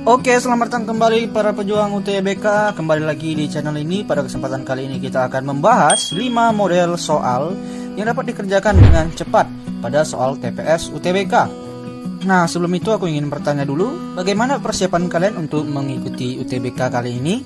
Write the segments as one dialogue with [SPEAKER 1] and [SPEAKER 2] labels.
[SPEAKER 1] Oke, selamat datang kembali para pejuang UTBK. Kembali lagi di channel ini. Pada kesempatan kali ini kita akan membahas 5 model soal yang dapat dikerjakan dengan cepat pada soal TPS UTBK. Nah, sebelum itu aku ingin bertanya dulu, bagaimana persiapan kalian untuk mengikuti UTBK kali ini?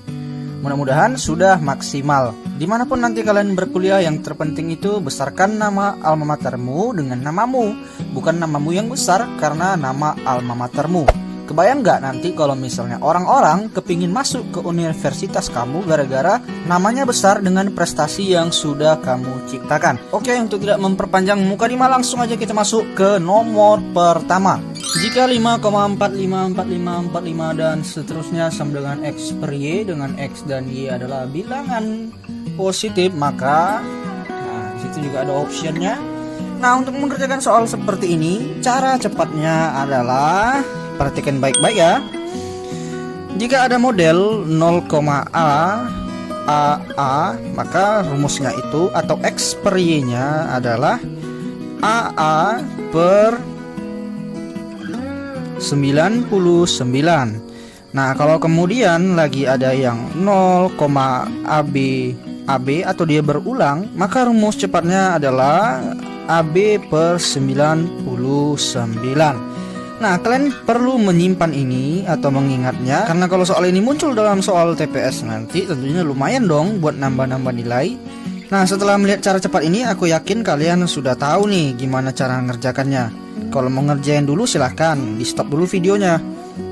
[SPEAKER 1] Mudah-mudahan sudah maksimal. Dimanapun nanti kalian berkuliah, yang terpenting itu besarkan nama alma matermu dengan namamu, bukan namamu yang besar karena nama alma matermu. Kebayang nggak nanti kalau misalnya orang-orang kepingin masuk ke universitas kamu gara-gara namanya besar dengan prestasi yang sudah kamu ciptakan. Oke, untuk tidak memperpanjang muka lima, langsung aja kita masuk ke nomor pertama. Jika 5,454545 dan seterusnya sama dengan X per Y, dengan X dan Y adalah bilangan positif, maka disitu juga ada optionnya. Nah, untuk mengerjakan soal seperti ini, cara cepatnya adalah, perhatikan baik-baik ya. Jika ada model 0,A maka rumusnya itu atau X per Y nya adalah AA per 99. Nah, kalau kemudian lagi ada yang 0,AB atau dia berulang, maka rumus cepatnya adalah AB per 99. Nah, kalian perlu menyimpan ini atau mengingatnya, karena kalau soal ini muncul dalam soal TPS nanti tentunya lumayan dong buat nambah-nambah nilai. Nah, setelah melihat cara cepat ini, aku yakin kalian sudah tahu nih gimana cara ngerjakannya. Kalau mau ngerjain dulu silahkan di stop dulu videonya,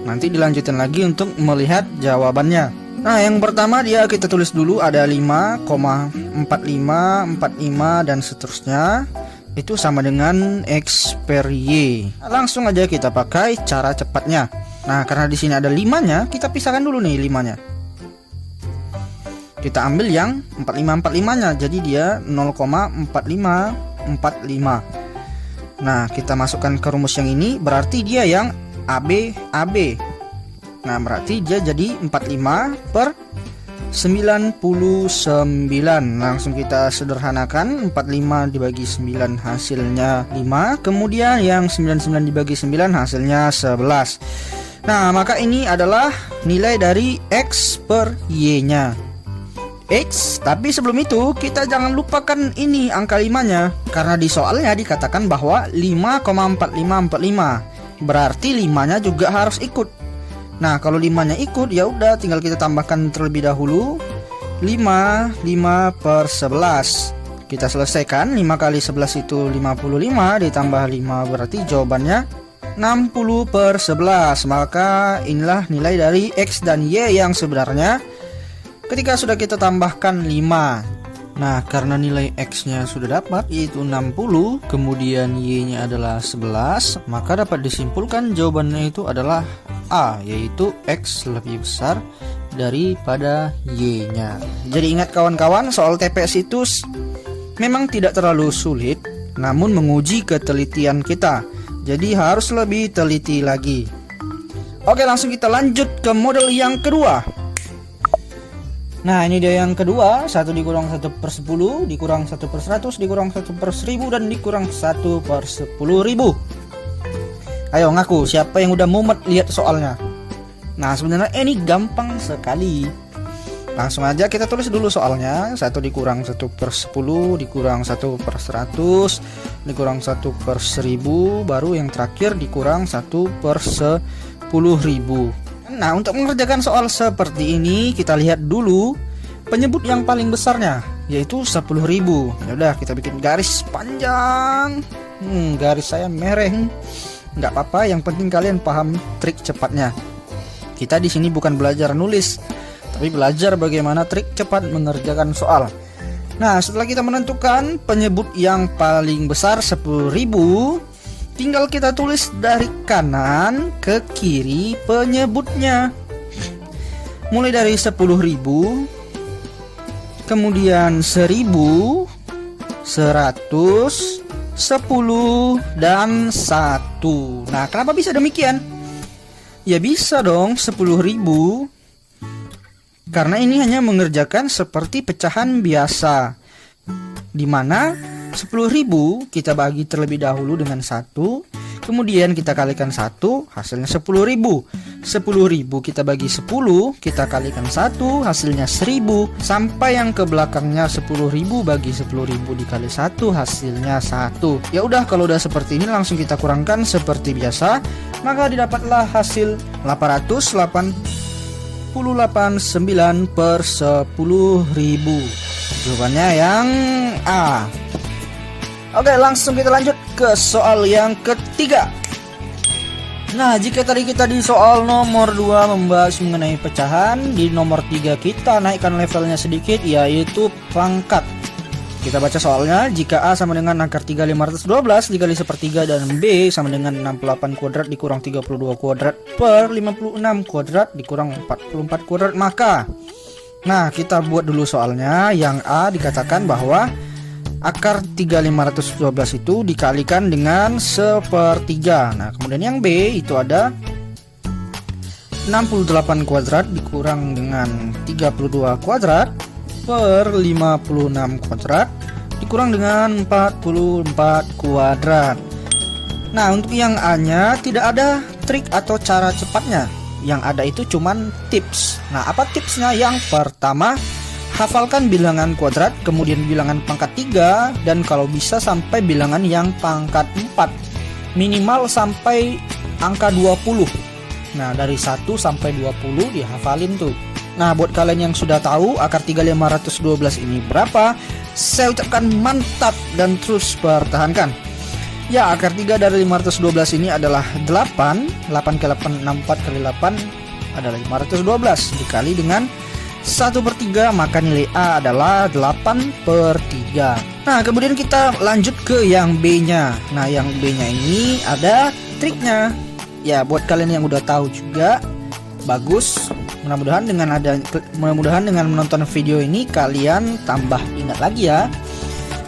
[SPEAKER 1] nanti dilanjutin lagi untuk melihat jawabannya. Nah, yang pertama kita tulis dulu ada 5,4545 dan seterusnya. Itu sama dengan X per Y. Langsung aja kita pakai cara cepatnya. Nah, karena di sini ada 5-nya, kita pisahkan dulu nih 5-nya. Kita ambil yang 4545-nya, jadi dia 0,4545. Nah, kita masukkan ke rumus yang ini, berarti dia yang AB. Nah, berarti dia jadi 45 per 99. Langsung kita sederhanakan, 45 dibagi 9 hasilnya 5. Kemudian yang 99 dibagi 9 hasilnya 11. Nah, maka ini adalah nilai dari X per Y nya X. Tapi sebelum itu kita jangan lupakan ini angka 5 nya, karena di soalnya dikatakan bahwa 5,4545. Berarti 5 nya juga harus ikut. Nah, kalau 5-nya ikut, ya udah tinggal kita tambahkan terlebih dahulu 5 per 11. Kita selesaikan, 5 kali 11 itu 55, ditambah 5 berarti jawabannya 60 per 11. Maka inilah nilai dari X dan Y yang sebenarnya ketika sudah kita tambahkan 5. Nah, karena nilai X-nya sudah dapat yaitu 60, kemudian Y-nya adalah 11, maka dapat disimpulkan jawabannya itu adalah A, yaitu X lebih besar daripada Y-nya. Jadi ingat kawan-kawan, soal TPS itu memang tidak terlalu sulit, namun menguji ketelitian kita. Jadi harus lebih teliti lagi. Oke, langsung kita lanjut ke model yang kedua. Nah, ini dia yang kedua, 1 dikurang 1 per 10, dikurang 1 per 100, dikurang 1 per 1000, dan dikurang 1 per 10.000. Ayo ngaku, siapa yang udah mumet lihat soalnya? Nah, sebenarnya ini gampang sekali. Langsung aja kita tulis dulu soalnya. 1 dikurang 1 per 10, dikurang 1 per 100, dikurang 1 per 1000, baru yang terakhir dikurang 1 per 10.000. Nah, untuk mengerjakan soal seperti ini, kita lihat dulu penyebut yang paling besarnya, yaitu 10.000. Ya udah, kita bikin garis panjang. Garis saya mereng. Nggak apa-apa, yang penting kalian paham trik cepatnya. Kita di sini bukan belajar nulis, tapi belajar bagaimana trik cepat mengerjakan soal. Nah, setelah kita menentukan penyebut yang paling besar 10.000, tinggal kita tulis dari kanan ke kiri penyebutnya. Mulai dari 10.000, kemudian 1000, 100, 10, dan 1. Nah, kenapa bisa demikian? Ya bisa dong 10.000, karena ini hanya mengerjakan seperti pecahan biasa, dimana 10.000 kita bagi terlebih dahulu dengan 1, Kemudian kita kalikan 1, hasilnya 10.000. 10.000 kita bagi 10, kita kalikan 1, hasilnya 1.000. Sampai yang ke belakangnya 10.000 bagi 10.000 dikali 1, hasilnya 1. Ya udah, kalau udah seperti ini langsung kita kurangkan seperti biasa. Maka didapatlah hasil 888,9 per 10.000. Jawabannya yang A. Oke, langsung kita lanjut ke soal yang ketiga. Nah, jika tadi kita di soal nomor 2 membahas mengenai pecahan, di nomor 3 kita naikkan levelnya sedikit, yaitu pangkat. Kita baca soalnya. Jika A sama dengan akar 3 512 dikali 1/3 dan B sama dengan 68 kuadrat dikurang 32 kuadrat per 56 kuadrat dikurang 44 kuadrat, maka, nah, kita buat dulu soalnya. Yang A dikatakan bahwa akar 3 512 itu dikalikan dengan 1/3. Nah, kemudian yang B itu ada 68 kuadrat dikurang dengan 32 kuadrat per 56 kuadrat dikurang dengan 44 kuadrat. Nah, untuk yang A-nya tidak ada trik atau cara cepatnya. Yang ada itu cuman tips. Nah, apa tipsnya? Yang pertama, hafalkan bilangan kuadrat, kemudian bilangan pangkat 3, dan kalau bisa sampai bilangan yang pangkat 4. Minimal sampai angka 20. Nah, dari 1 sampai 20 dihafalin tuh. Nah, buat kalian yang sudah tahu akar 3 512 ini berapa, saya ucapkan mantap dan terus pertahankan. Ya, akar 3 dari 512 ini adalah 8. 8 kali 8, 64 kali 8 adalah 512. Dikali dengan 1/3, maka nilai A adalah 8/3. Nah, kemudian kita lanjut ke yang B-nya. Nah, yang B-nya ini ada triknya. Ya, buat kalian yang udah tahu juga, bagus. Mudah-mudahan dengan menonton video ini kalian tambah ingat lagi ya.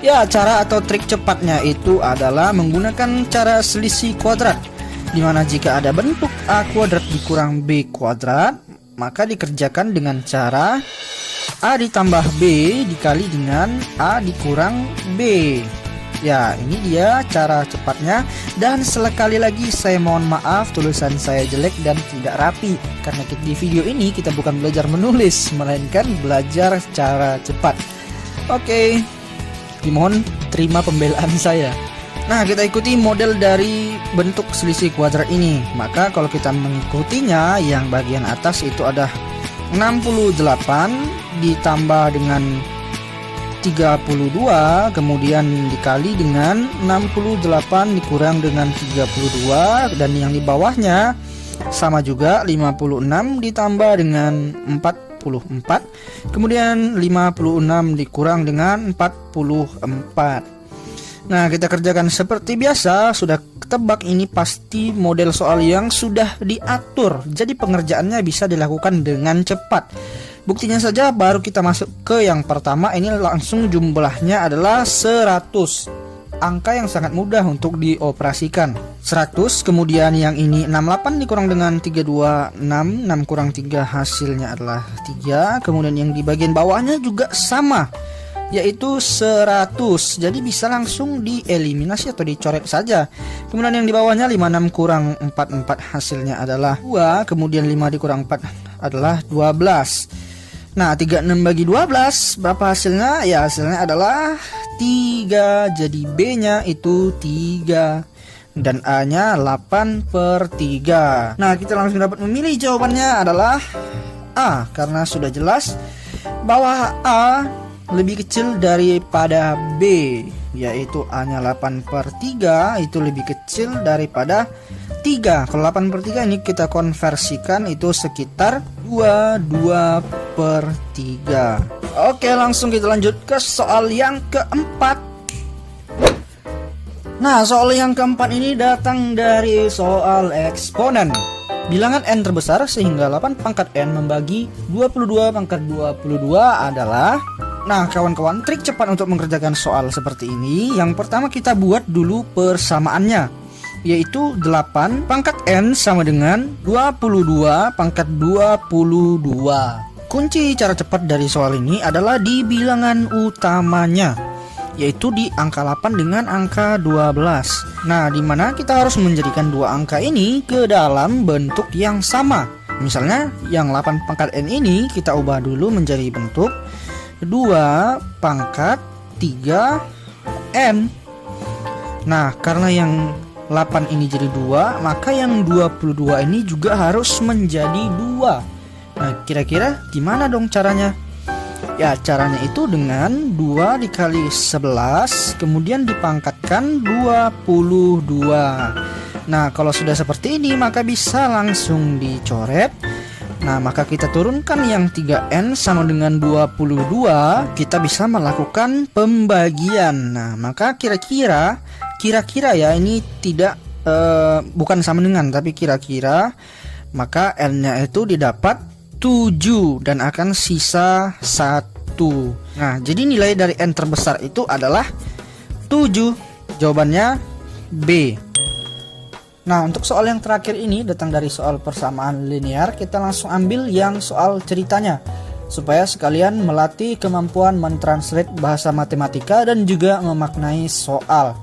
[SPEAKER 1] Ya, cara atau trik cepatnya itu adalah menggunakan cara selisih kuadrat, dimana jika ada bentuk A kuadrat dikurang B kuadrat, maka dikerjakan dengan cara A ditambah B dikali dengan A dikurang B. Ya, ini dia cara cepatnya. Dan sekali lagi saya mohon maaf tulisan saya jelek dan tidak rapi, karena di video ini kita bukan belajar menulis, melainkan belajar cara cepat. Oke, dimohon terima pembelaan saya. Nah, kita ikuti model dari bentuk selisih kuadrat ini. Maka kalau kita mengikutinya, yang bagian atas itu ada 68 ditambah dengan 32, kemudian dikali dengan 68 dikurang dengan 32, dan yang di bawahnya sama juga 56 ditambah dengan 44, kemudian 56 dikurang dengan 44. Nah, kita kerjakan seperti biasa. Sudah ketebak ini pasti model soal yang sudah diatur, jadi pengerjaannya bisa dilakukan dengan cepat. Buktinya saja, baru kita masuk ke yang pertama, ini langsung jumlahnya adalah 100. Angka yang sangat mudah untuk dioperasikan. 100, kemudian yang ini 68 dikurang dengan 32, 6 kurang 3 hasilnya adalah 3. Kemudian yang di bagian bawahnya juga sama, yaitu 100. Jadi bisa langsung dieliminasi atau dicoret saja. Kemudian yang di bawahnya 56 kurang 44 hasilnya adalah 2. Kemudian 5 dikurang 4 adalah 12. Nah, 36 bagi 12 berapa hasilnya? Ya, hasilnya adalah 3. Jadi B-nya itu 3 dan A-nya 8/3. Nah, kita langsung dapat memilih. Jawabannya adalah A, karena sudah jelas bahwa A lebih kecil daripada B, yaitu A-nya 8/3 itu lebih kecil daripada 3. Kalau 8/3 ini kita konversikan itu sekitar 2/3. Oke, langsung kita lanjut ke soal yang keempat. Nah, soal yang keempat ini datang dari soal eksponen. Bilangan n terbesar sehingga 8 pangkat n membagi 22 pangkat 22 adalah. Nah, kawan-kawan, trik cepat untuk mengerjakan soal seperti ini. Yang pertama kita buat dulu persamaannya, yaitu 8 pangkat n sama dengan 22 pangkat 22. Kunci cara cepat dari soal ini adalah di bilangan utamanya. yaitu di angka 8 dengan angka 12. Nah, dimana kita harus menjadikan dua angka ini ke dalam bentuk yang sama. Misalnya yang 8 pangkat N ini kita ubah dulu menjadi bentuk 2 pangkat 3N. Nah, karena yang 8 ini jadi 2, maka yang 22 ini juga harus menjadi 2. Nah, kira-kira gimana dong caranya? Ya, caranya itu dengan 2 dikali 11, kemudian dipangkatkan 22. Nah, kalau sudah seperti ini maka bisa langsung dicoret. Nah, maka kita turunkan yang 3N sama dengan 22, kita bisa melakukan pembagian. Nah, maka kira-kira ya, ini tidak bukan sama dengan, tapi kira-kira, maka N-nya itu didapat 7 dan akan sisa 1. Nah, jadi nilai dari N terbesar itu adalah 7. Jawabannya B. Nah, untuk soal yang terakhir ini datang dari soal persamaan linear. Kita langsung ambil yang soal ceritanya, supaya sekalian melatih kemampuan mentranslate bahasa matematika dan juga memaknai soal.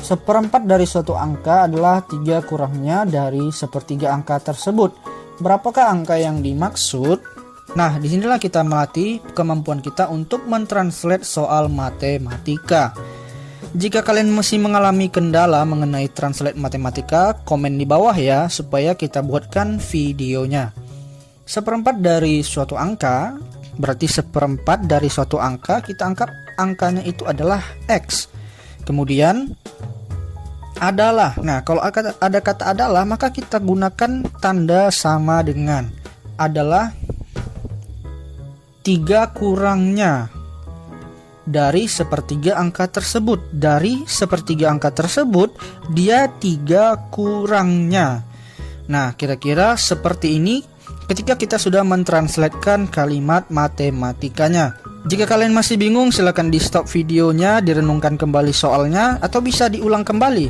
[SPEAKER 1] Seperempat dari suatu angka adalah 3 kurangnya dari sepertiga angka tersebut. Berapakah angka yang dimaksud? Nah, disinilah kita melatih kemampuan kita untuk mentranslate soal matematika. Jika kalian masih mengalami kendala mengenai translate matematika, komen di bawah ya, supaya kita buatkan videonya. Seperempat dari suatu angka, berarti seperempat dari suatu angka, kita anggap angkanya itu adalah X. Kemudian adalah, nah kalau ada kata adalah, maka kita gunakan tanda sama dengan. Adalah 3 kurangnya dari sepertiga angka tersebut. Dari sepertiga angka tersebut, dia 3 kurangnya. Nah, kira-kira seperti ini ketika kita sudah mentranslatekan kalimat matematikanya. Jika kalian masih bingung, silahkan di stop videonya, direnungkan kembali soalnya, atau bisa diulang kembali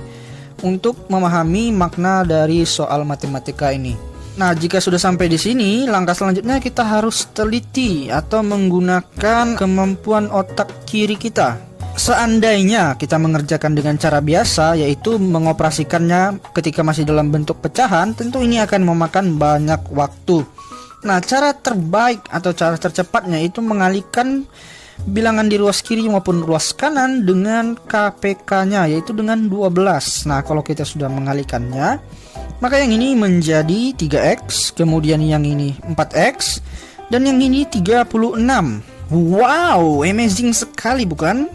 [SPEAKER 1] untuk memahami makna dari soal matematika ini. Nah, jika sudah sampai di sini, langkah selanjutnya kita harus teliti atau menggunakan kemampuan otak kiri kita. Seandainya kita mengerjakan dengan cara biasa, yaitu mengoperasikannya ketika masih dalam bentuk pecahan, tentu ini akan memakan banyak waktu. Nah, cara terbaik atau cara tercepatnya itu mengalihkan bilangan di ruas kiri maupun ruas kanan dengan KPK-nya, yaitu dengan 12. Nah, kalau kita sudah mengalihkannya, maka yang ini menjadi 3X, kemudian yang ini 4X, dan yang ini 36. Wow, amazing sekali bukan?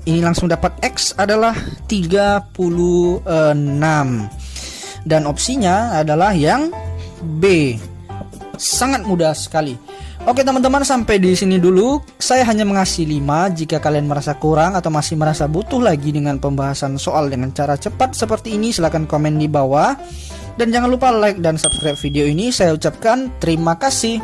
[SPEAKER 1] Ini langsung dapat X adalah 36. Dan opsinya adalah yang B. Sangat mudah sekali. Oke teman-teman, sampai di sini dulu. Saya hanya mengasih 5. Jika kalian merasa kurang atau masih merasa butuh lagi dengan pembahasan soal dengan cara cepat seperti ini, silahkan komen di bawah. Dan jangan lupa like dan subscribe video ini. Saya ucapkan terima kasih.